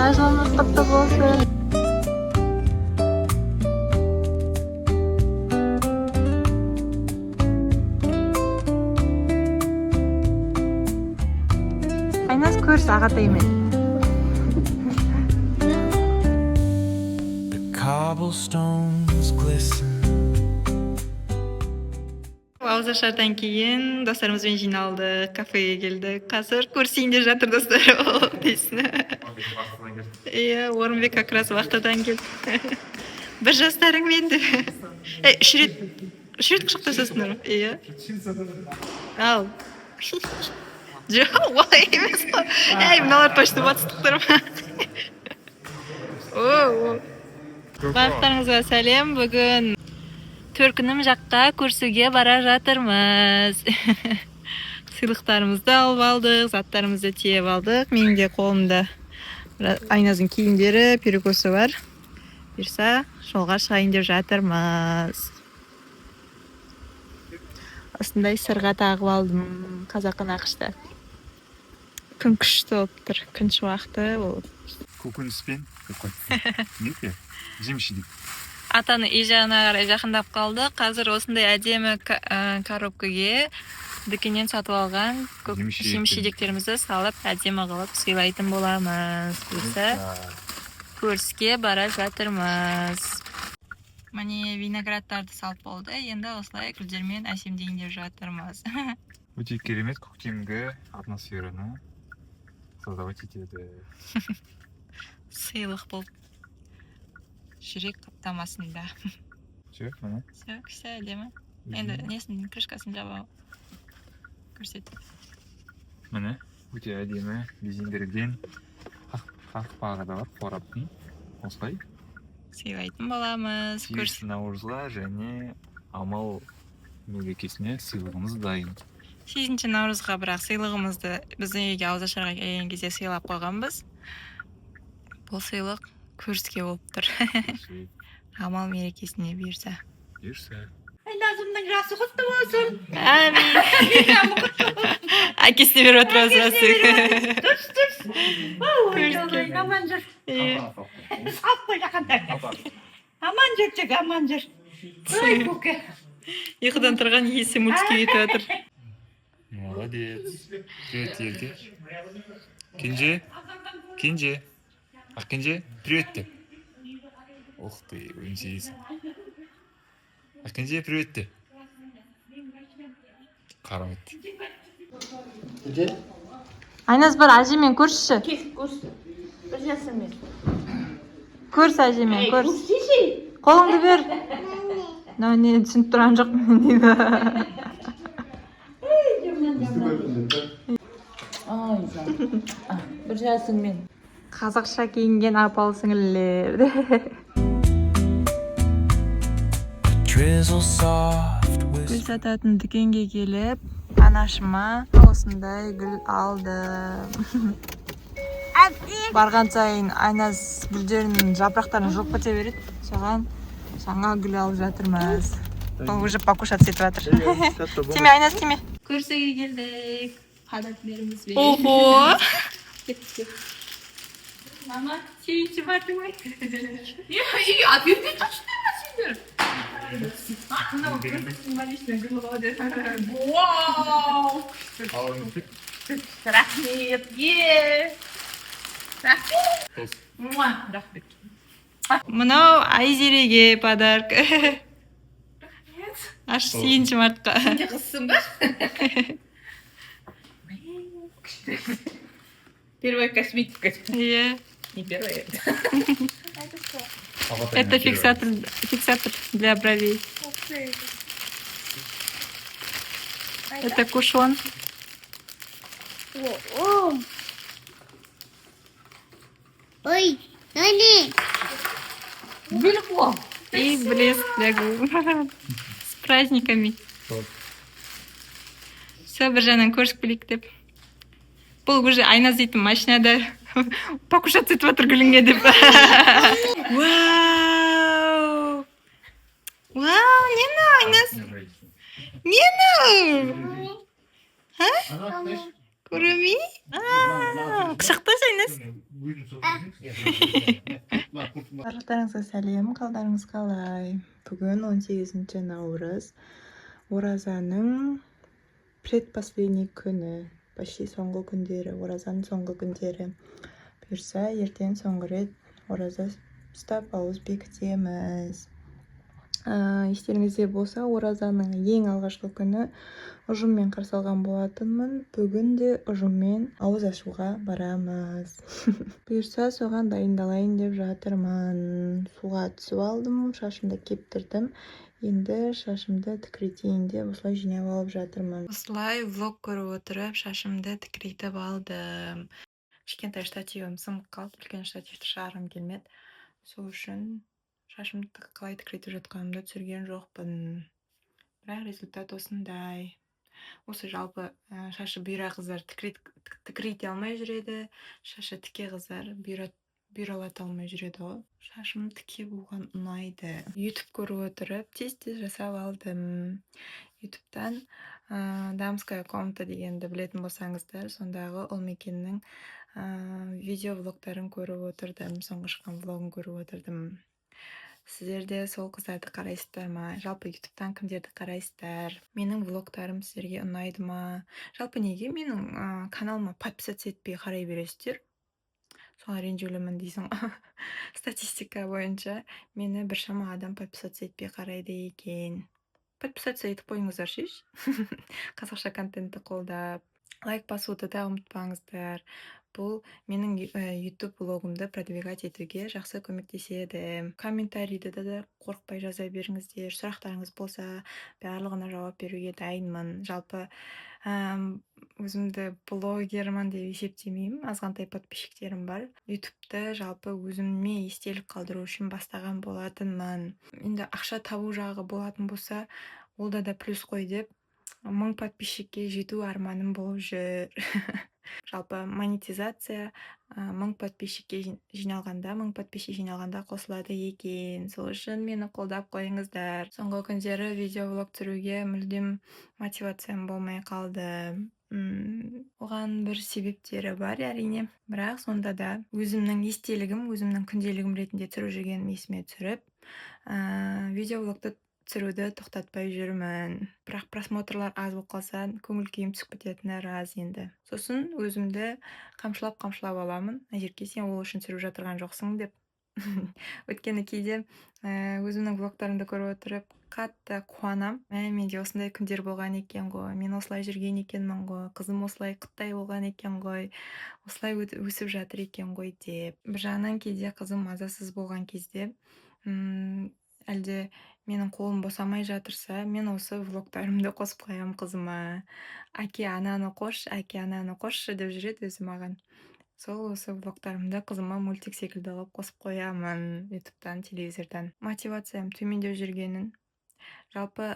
Жылыңыз құтты болсын. Айнас көрс ағатаймен. Cobblestones glisten. Ауызашардан кейін достарымызбен жиналды, кафеге келді. Қазір көрсейінде жатыр достар. Дейсін. Иә, Орынбек как раз вақтадан келді. Бір жастарың менді. Үш рет құшақтасасыңдар. Иә. Ал. Жоқ, олай емес қой. Мыналар точно батыстықтар ма? Барлықтарыңызға сәлем. Бүгін Төркінім жаққа көрсуге бара жатырмыз. Сыйлықтарымызды алып алдық, заттарымызды тиеп алдық. Менің де қолымда Айназың киімдері, перекосы бар. Берса, жолға шығайын деп жатырмыз. Осындай сырға тағып алдым, қазақы нақышта. Күн күшті болып тұр, күн шуақты болып. Көкөніспен неге? Жемшілік. Атаны ежағына қарай жақындап қалды. Қазір осындай әдемі коробкаге дүкеннен сатып алған жеміс-жидектерімізді салып, әдемі қылып сыйлайтын боламыз. Көріске бара жатырмыз. Міне виноградтарды салып болды. Енді осылай гүлдермен әсемдейін деп жатырмыз. Өте керемет көктемгі атмосфераны создавать етеді. Сыйлық болып. Жүрек қаптамасында. Все, мына. Все әдемі. Енді несін крышкасын жаба көрсет. Міне, өте әдемі безендірілген қақпағы да бар қораптың. Осылай. Сыйлайтын боламыз. 8 наурызға және Амал мерекесіне сыйлығымыз дайын. 8 наурызға бірақ сыйлығымызды біздің үйге ауызашарға келген кезде сыйлап қойғанбыз. Бұл сыйлық көріске болып тұр. Амал мерекесіне бұйырса. Айназымның жасы құтты болсын. Әмин. Әкесіне беріп отырасыз. Дұрыс. Аман жүр. Салып қой жақында. Аман жүр, аман жүр. Ой, көке. Ұйқыдан тұрған есі мультикке кетіп жатыр. Молодец. Привет, елге. Кенже. Ақкенже, привет де. Ух ты, өңсейсің. Ақкенже, привет де. Қарамет. Айназ бір әжемен көрші. Көрс. Бір жасымен. Көрс әжемен, көрс. Қолыңды бер. Не түсініп тұрған жоқ мен дейді. Бір жасымен. Қазақша киінген апалы сіңілілер. Гүл сататын дүкенге келіп, анашыма осындай гүл алдым. Барған сайын Айназ гүлдерінің жапырақтарын жоқ кете береді. Соған жаңа гүл алып жатырмыз. Ол уже покушать етіп жатыр. Тиме, Айназ, тиме. Көрсеге келдік. Подаркілерімізбен. Охо! Мама, сүйінші барды ой. Аберден қашындар сендер. Вау! Рахмет, рахмет. Мынау Айзереге подарок. Аш 7 мартқа. Сенде қызсың ба? Первая косметика. Иә. Не первая. Это фиксатор для бровей. Это кушон. Ой, Нани! Белько. И блеск для губ. С праздниками. Все, бір жағынан көрші білік деп. Бұл уже Айназ дейтін машинада покушаться етіп отыр гүліңе деп. Вау! Вау, не мынау, Айназ? Не мынау? Көреме? Құшақтас, Айназ. емес. Барлықтарыңызға сәлем, қалдарыңыз қалай? Бүгін 18 наурыз. Оразаның предпоследний күні. Почти соңғы күндері, оразаның соңғы күндері. Бұйырса, ертең соңғы рет ораза ұстап ауыз бекітеміз. Естеріңізде болса, оразаның ең алғашқы күні ұжыммен қарсы алған болатынмын. Бүгін де ұжыммен ауыз ашуға барамыз. Бұйырса, соған дайындалайын деп жатырмын. Суға түсіп алдым, шашымды кептірдім. Енді шашымды тікіретейін деп осылай жинап алып жатырмын. Осылай влог көріп отырып, шашымды тікіретіп алдым. Кішкентай штативім сынып қалды, үлкен штативті шығарғым келмеді. Сол үшін шашымды қалай тікіретіп жатқанымды түсірген жоқпын. Бірақ результат осындай. Осы жалпы шашы бұйра қыздар тікірете алмай жүреді, шашы тіке қыздар бұйралата алмай жүреді ғой. Шашым тіке болған ұнайды. YouTube көріп отырып, тез-тез жасап алдым. YouTube'тан Дамская комната дегенді білетін болсаңыздар, сондағы ол мекеннің видео влогтарын көріп отырдым, соңғы шыққан влогын көріп отырдым. Сіздер де сол қыздарды қарайсыздар ма? Жалпы YouTube'тан кімдерді қарайсыздар? Менің влогтарым сіздерге ұнайды ма? Жалпы неге менің каналыма подписаться етпей қарай бересіздер? Соған ренжулімін дейсің. Статистика бойынша мені біршама адам подписаться етпей қарайды екен. Подписаться етіп қойыңыздар шеш. Қазақша контентті қолдап. Лайк басуды да ұмытпаңыздар. Бұл менің YouTube блогымды продвигать етуге жақсы көмектеседі. Комментарийді да қорықпай жаза беріңіздер. Сұрақтарыңыз болса, барлығына жауап беруге дайынмын. Жалпы өзімді блогермін деп есептемеймін. Азғантай подписчиктерім бар. YouTube'ды жалпы өзіме естелік қалдыру үшін бастаған болатынмын. Енді ақша табу жағы болатын болса, олда да плюс қой деп 1000 подписчикке жету арманым болып жүр. Жалпы монетизация 1000 подписчикке жиналғанда, 1000 подписчик жиналғанда қосылады екен. Сол үшін мені қолдап қойыңыздар. Соңғы күндері видеоблог түсіруге мүлдем мотивациям болмай қалды. Оған бір себептері бар әрине. Бірақ сонда да өзімнің естелігім, өзімнің күнделігім ретінде түсіріп жүргенім есіме түсіріп, видеоблогты түсіруді тоқтатпай жүрмін. Бірақ просмотрлар аз болып қалса, көңіл күйім түсіп кететіні рас енді. Сосын өзімді қамшылап аламын. Әжерке, сен ол үшін түсіріп жатырған жоқсың деп. Өйткені кейде өзімнің влогтарымды көріп отырып, қатты қуанам. Менде осындай күндер болған екен ғой, мен осылай жүрген екенмін ғой, қызым осылай қыттай болған екен ғой, осылай өсіп жатыр екен ғой деп. Бір жағынан кейде қызым мазасыз болған кезде, әлде менің қолым босамай жатырса, мен осы влогтарымды қосып қоямын қызыма. Әке, ананы қосшы деп жүреді өзі маған. Сол осы влогтарымды қызыма мультик секілді қылып қосып қоямын YouTube'тан, телевизордан. Мотивациям төмендеп жүргенін. Жалпы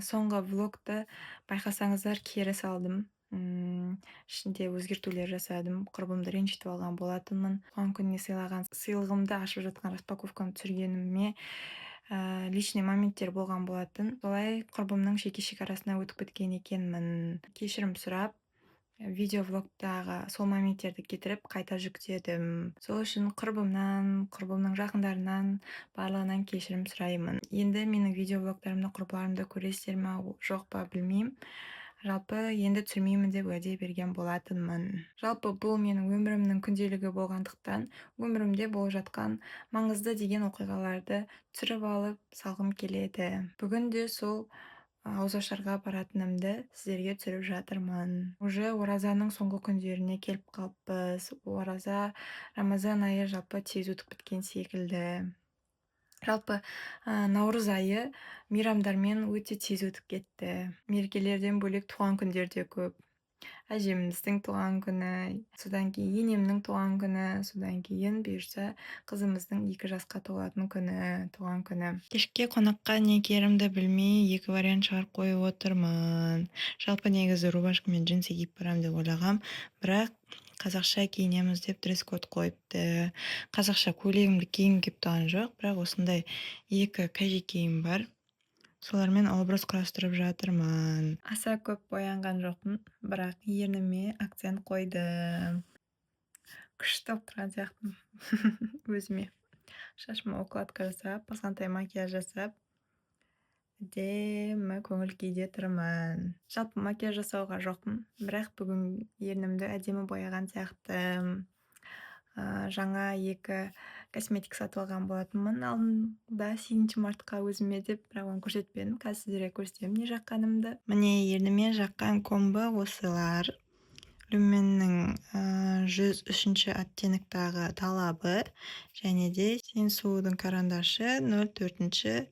соңғы влогты байқасаңыздар кері салдым. Ішінде өзгертулер жасадым. Құрбымды ренжітіп алған болатынмын. Туған күніне сыйлаған сыйлығымды ашып жатқан распаковканы түсіргеніме личный моменттер болған болатын. Солай құрбымның жеке шекарасына өтіп кеткен екенмін. Кешірім сұрап, видеоблогтағы сол моменттерді кетіріп қайта жүктедім. Сол үшін құрбымның жақындарынан, барлығынан кешірім сұраймын. Енді менің видеоблогтарымды, құрбыларымды көресіздер ме, жоқ па білмеймін. Жалпы енді түсірмеймін деп уәде берген болатынмын. Жалпы бұл менің өмірімнің күнделігі болғандықтан, өмірімде болып жатқан маңызды деген оқиғаларды түсіріп алып салғым келеді. Бүгін де сол ауызашарға баратынымды сіздерге түсіріп жатырмын. Уже оразаның соңғы күндеріне келіп қалыппыз. Ораза, Рамазан айы жалпы тез өтіп кеткен секілді. Жалпы наурыз айы мейрамдармен өте тез өтіп кетті. Мерекелерден бөлек туған күндер де көп. Әжеміздің туған күні, содан кейін енемнің туған күні, содан кейін бұйырса қызымыздың 2 жасқа толатын күні, туған күні. Кешке қонаққа не киерімді білмей 2 вариант шығарып қойып отырмын. Жалпы негізі рубашка мен джинсы киіп барам деп ойлағам, бірақ қазақша киінеміз деп дресс-код қойыпты. Қазақша көйлегімді киім кеп тұрған жоқ, бірақ осындай 2 кәже киім бар. Солармен образ құрастырып жатырмын. Аса көп боянған жоқпын, бірақ ерніме акцент қойдым. күшті болып тұрған сияқтымын өзіме. Шашыма укладка жасап, азғантай макияж жасап, әдемі көңіл күйде тұрмын. Жалпы макияж жасауға жоқпын, бірақ бүгін ернімді әдемі бояған сияқтымын. Жаңа 2 косметик сатып алған болатынмын алдында 8 мартқа өзіме деп, бірақ оны көрсетпедім. Қазір сіздерге көрсетемін не жаққанымды. Міне ерніме жаққан комбо осылар. Люменнің 103 оттенктағы талабы және де Сен сұлудың карандашы 04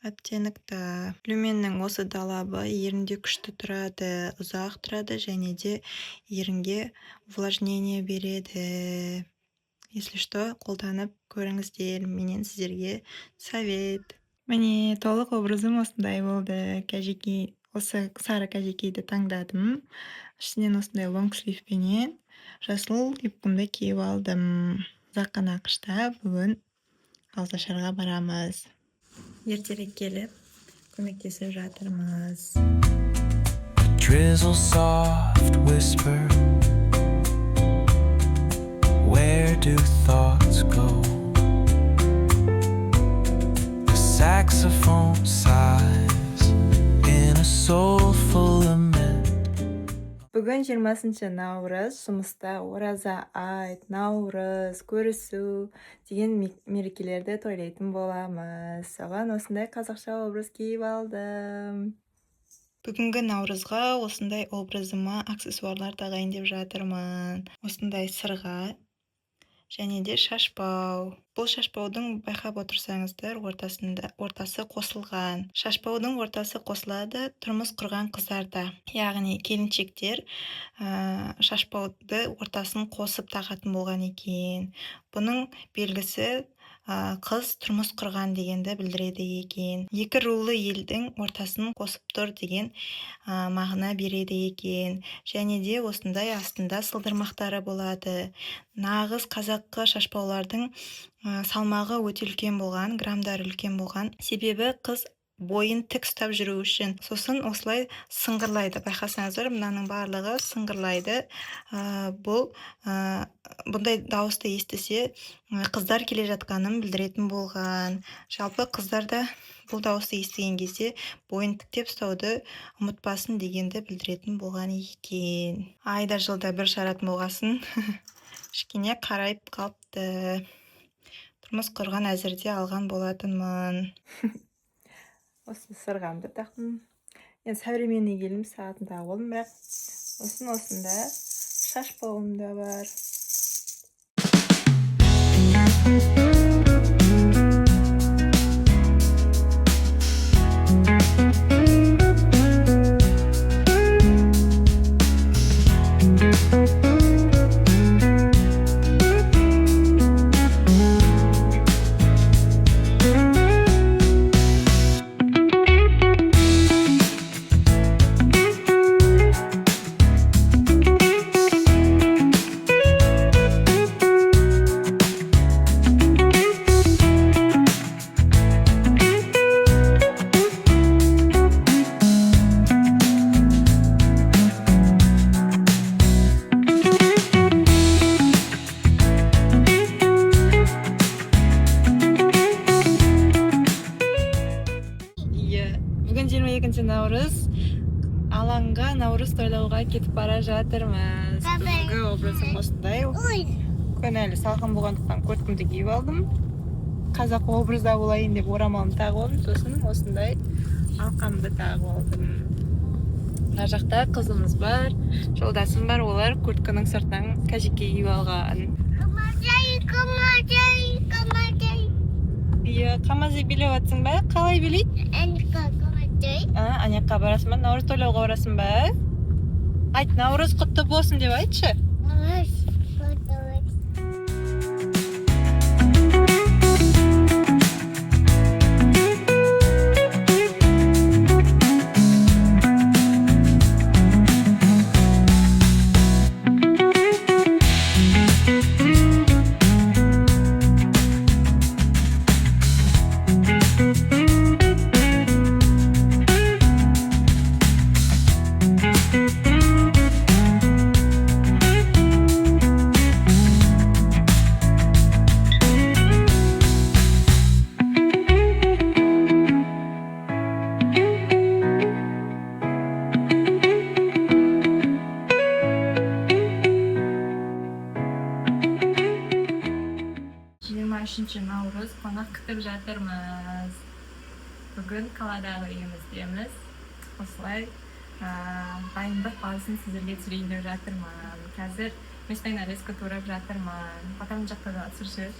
оттенкта. Люменнің осы талабы ерінде күшті тұрады, ұзақ тұрады және де ерінге увлажнение береді. Если что, қолданып көріңіздер, менен сіздерге совет. Міне толық образым осындай болды. Кәжекей, осы сары кәжекейді таңдадым. Ішінен осындай лонг сливпенен жасыл ипкімді киіп алдым. Ұзаққан ақышта бүгін ауызашарға барамыз. Ертерек келіп, көмектесіп жатырмыз. Drizzle soft whisper. Where do thoughts go? The saxophone sighs in a soulful lament. Бүгін 20 наурыз, жұмыста ораза айт, наурыз, көрісу деген мерекелерді тойлайтын боламыз. Соған осындай қазақша образ киіп алдым. Бүгінгі наурызға осындай образыма аксессуарлар тағайындап жатырмын. Осындай сырға және де шашбау. Бұл шашбаудың байқап отырсаңыздар, ортасы қосылған. Шашбаудың ортасы қосылады тұрмыс құрған қыздарда. Яғни келіншектер шашбауды ортасын қосып тағатын болған екен. Бұның белгісі қыз тұрмыс құрған дегенді білдіреді екен. 2 рулы елдің ортасын қосып тұр деген мағына береді екен. Және де осындай астында сылдырмақтары болады. Нағыз қазақы шашбаулардың салмағы өте үлкен болған, грамдары үлкен болған. Себебі қыз бойын тік ұстап жүру үшін. Сосын осылай сыңғырлайды. Байқасаңыздар, мынаның барлығы сыңғырлайды. Бұндай дауысты естісе, қыздар келе жатқанын білдіретін болған. Жалпы қыздарда бұл дауысты естіген кезде бойын тіктеп ұстауды ұмытпасын дегенді білдіретін болған екен. Айда жылда бір шаратын болғасын. Кішкене қарайып қалыпты. Тұрмыс құрған әзірде алған болатынмын. Осы сырғамды тақтым. Енді современный келім сағатын тағып олдым, бірақ осында шашбауым да бар. Бүгін 22 наурыз, алаңға наурыз тойлауға кетіп бара жатырмыз. Бүгінгі образым осындай. Күн әлі салқын болғандықтан көркімді киіп алдым. Қазақ образда болайын деп орамалымды тағып алдым, сосын осындай алқамды тағып алдым. Мына жақта қызымыз бар, жолдасым бар, олар куртканың сыртынан кәжекей киіп алған. Қамазай билеп атсың ба? Қалай билейді? Анякқа барасың ба? Наурыз тойлауға барасың ба? Айт, наурыз құтты болсын деп айтшы. 15 Navruz qonaq kutib жатырмыз. Bugun Kalaдағы үйіміздеміз. Осылай дайындық барысын сіздерге түсірейін жатырмын. Қазір местный нарезка турап жатырмын. Потом жақта да түсірші.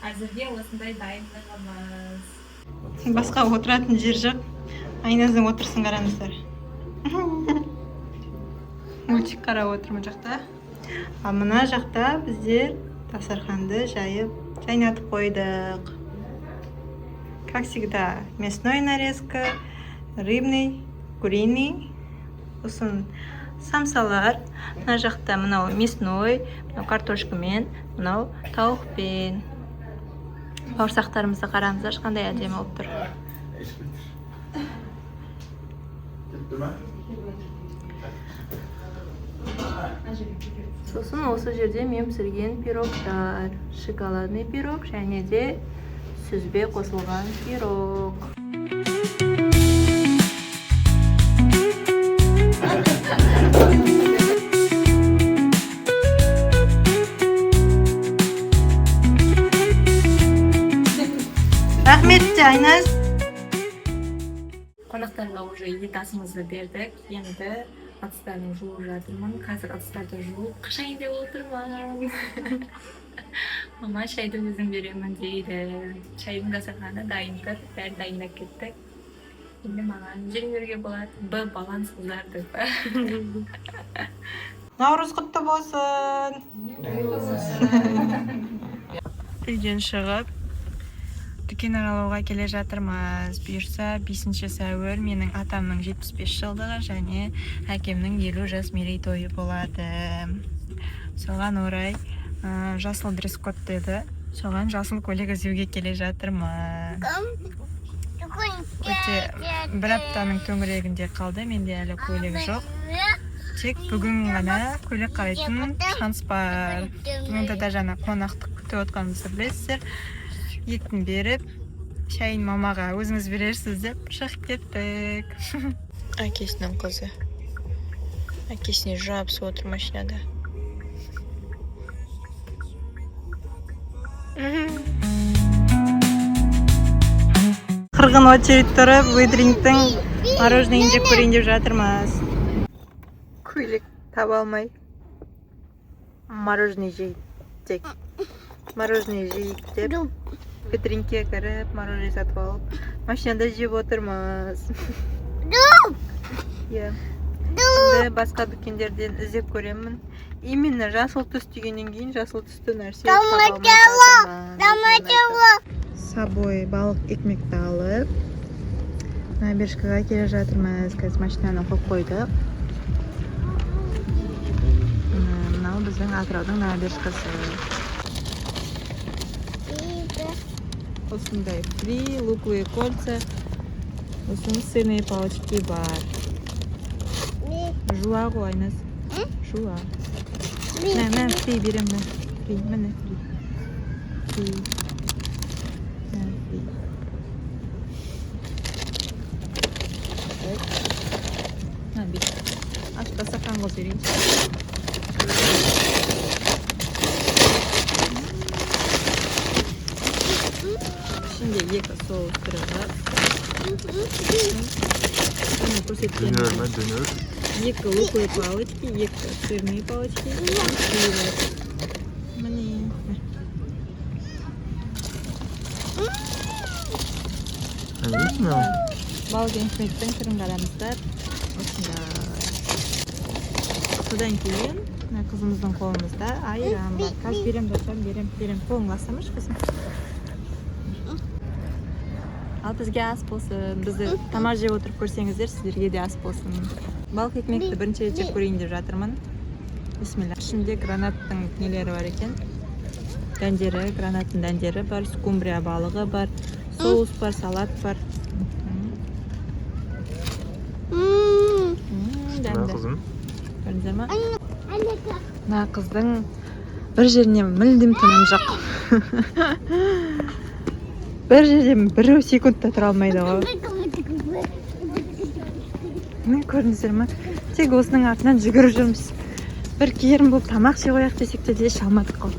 Әзірге осындай дайындығымыз. Басқа отыратын жер жоқ. Айназдың отырсын қараңыздар. Мультик қарап отырмын жақта. А мына жақта біздер дастарханды жайып жайнатып қойдық. Как всегда, мясной нарезка, рыбный, куриный, сосын самсалар. Мына жақта мынау мясной, мынау картошкамен, мынау тауықпен. Бауырсақтарымызды қараңыздар, қандай әдемі болып тұр. Сосын осы жерде мен пісірген пирогтар. Шоколадный пирог және де сүзбе қосылған пирог. Рахмет, Айназ. Қонақтарға уже ет асымызды бердік. Енді ыдыстарын жуып жатырмын. Қазір ыдыстарды жуып қашайын деп отырмын. Мама шайды өзім беремін дейді. Шайдың дастарханы дайын тұр. Бәрі дайындап кеттік. Енді маған жеңдерге болады. Баланс ұзарды. Наурыз құтты болсын. Үйден шығып дүкен аралауға келе жатырмыз. Бұйырса 5 сәуір менің атамның 75 жылдығы және әкемнің 50 жас мерейтойы болады. Соған орай жасыл дресс-код деді. Соған жасыл көйлек іздеуге келе жатырмын. Өте бір аптаның төңірегінде қалды, менде әлі көйлек жоқ. Тек бүгін ғана көйлек қарайтын шанс бар. Онда да жаңа қонақтық күтіп отқанымызды білесіздер. Етін беріп, шайын мамаға өзіңіз берерсіз деп шығып кеттік. Әкесінің қызы. Әкесіне жабысып отыр машинада. Қырғын очередь тұрып, выдрингтің мороженое жеп көрейін деп жатырмыз. Көйлек таба алмай. Мороженое жейдік. Мороженое жейдік. Петринке кіріп, мороженое сатып алып, машинада жеп отырмыз. Енді басқа дүкендерден іздеп көремін. Именно жасыл түс дегеннен кейін жасыл түсті нәрсе таба алмай жатырмын. Собой балық екмекті алып, набережкаға келе жатырмыз. Қазір машинаны қойып қойдық. Мынау біздің Атыраудың набережкасы. Осындай фри, луковые кольца, осындай сырные палочки бар. Жуа ғой, Айназ. Жуа. Мән, фри берем, мән. Фри, мән, фри. Фри. Мән, фри. Мән, бейт. Ашта сақан қос берейін. Şimdi екі соус тұрғап. Dönör mü? Dönör. Екі луковые палочки, екі сырные палочки. Міне. Балық екмектің түрін қараңыздар. Содан кейін қызымыздың қолымызда айран бар. Қазір берем, достарым, берем. Қолың ластамашы қызым. Ал бізге ас болсын. Бізді тамақ жеп отырып көрсеңіздер, сіздерге де ас болсын. Балық екмекті бірінші рет жеп көрейін деп жатырмын. Бисмилля. Ішінде гранаттың нелері бар екен. Дәндері, гранаттың дәндері бар, скумбрия балығы бар, соус бар, салат бар. Дәмді. Қызым. Көрдіңіздер ма? Мына қыздың бір жеріне мүлдем тыным жоқ. Бір жерден бір секундта тұра алмайды ғой. Міне көрдіңіздер ма? Тек осының артынан жүгіріп жүрміз. бір керім болып тамақ жей қояқ десек те іше алмадық қой.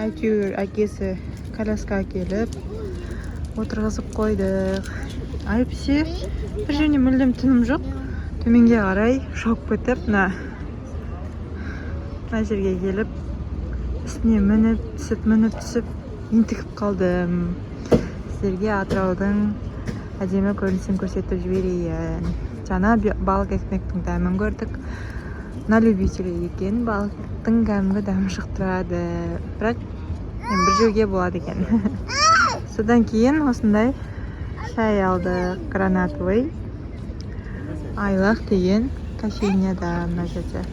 Әйтеуір әкесі коляска әкеліп отырғызып қойдық. Айыпсе бір жеріне мүлдем тыным жоқ. Төменге қарай шауып кетіп, мына жерге келіп, үстіне мініп түсіп, ентігіп қалдым. Сіздерге Атыраудың әдемі көрінісін көрсетіп жіберейін. Жаңа балық экмектің дәмін көрдік. На любителей екен, балықтың кәдімгі дәмі шықтырады. Бірақ бір жеуге болады екен. Содан кейін осындай шай алдық, гранатовый. Айлақ деген кофейняда мына жерде.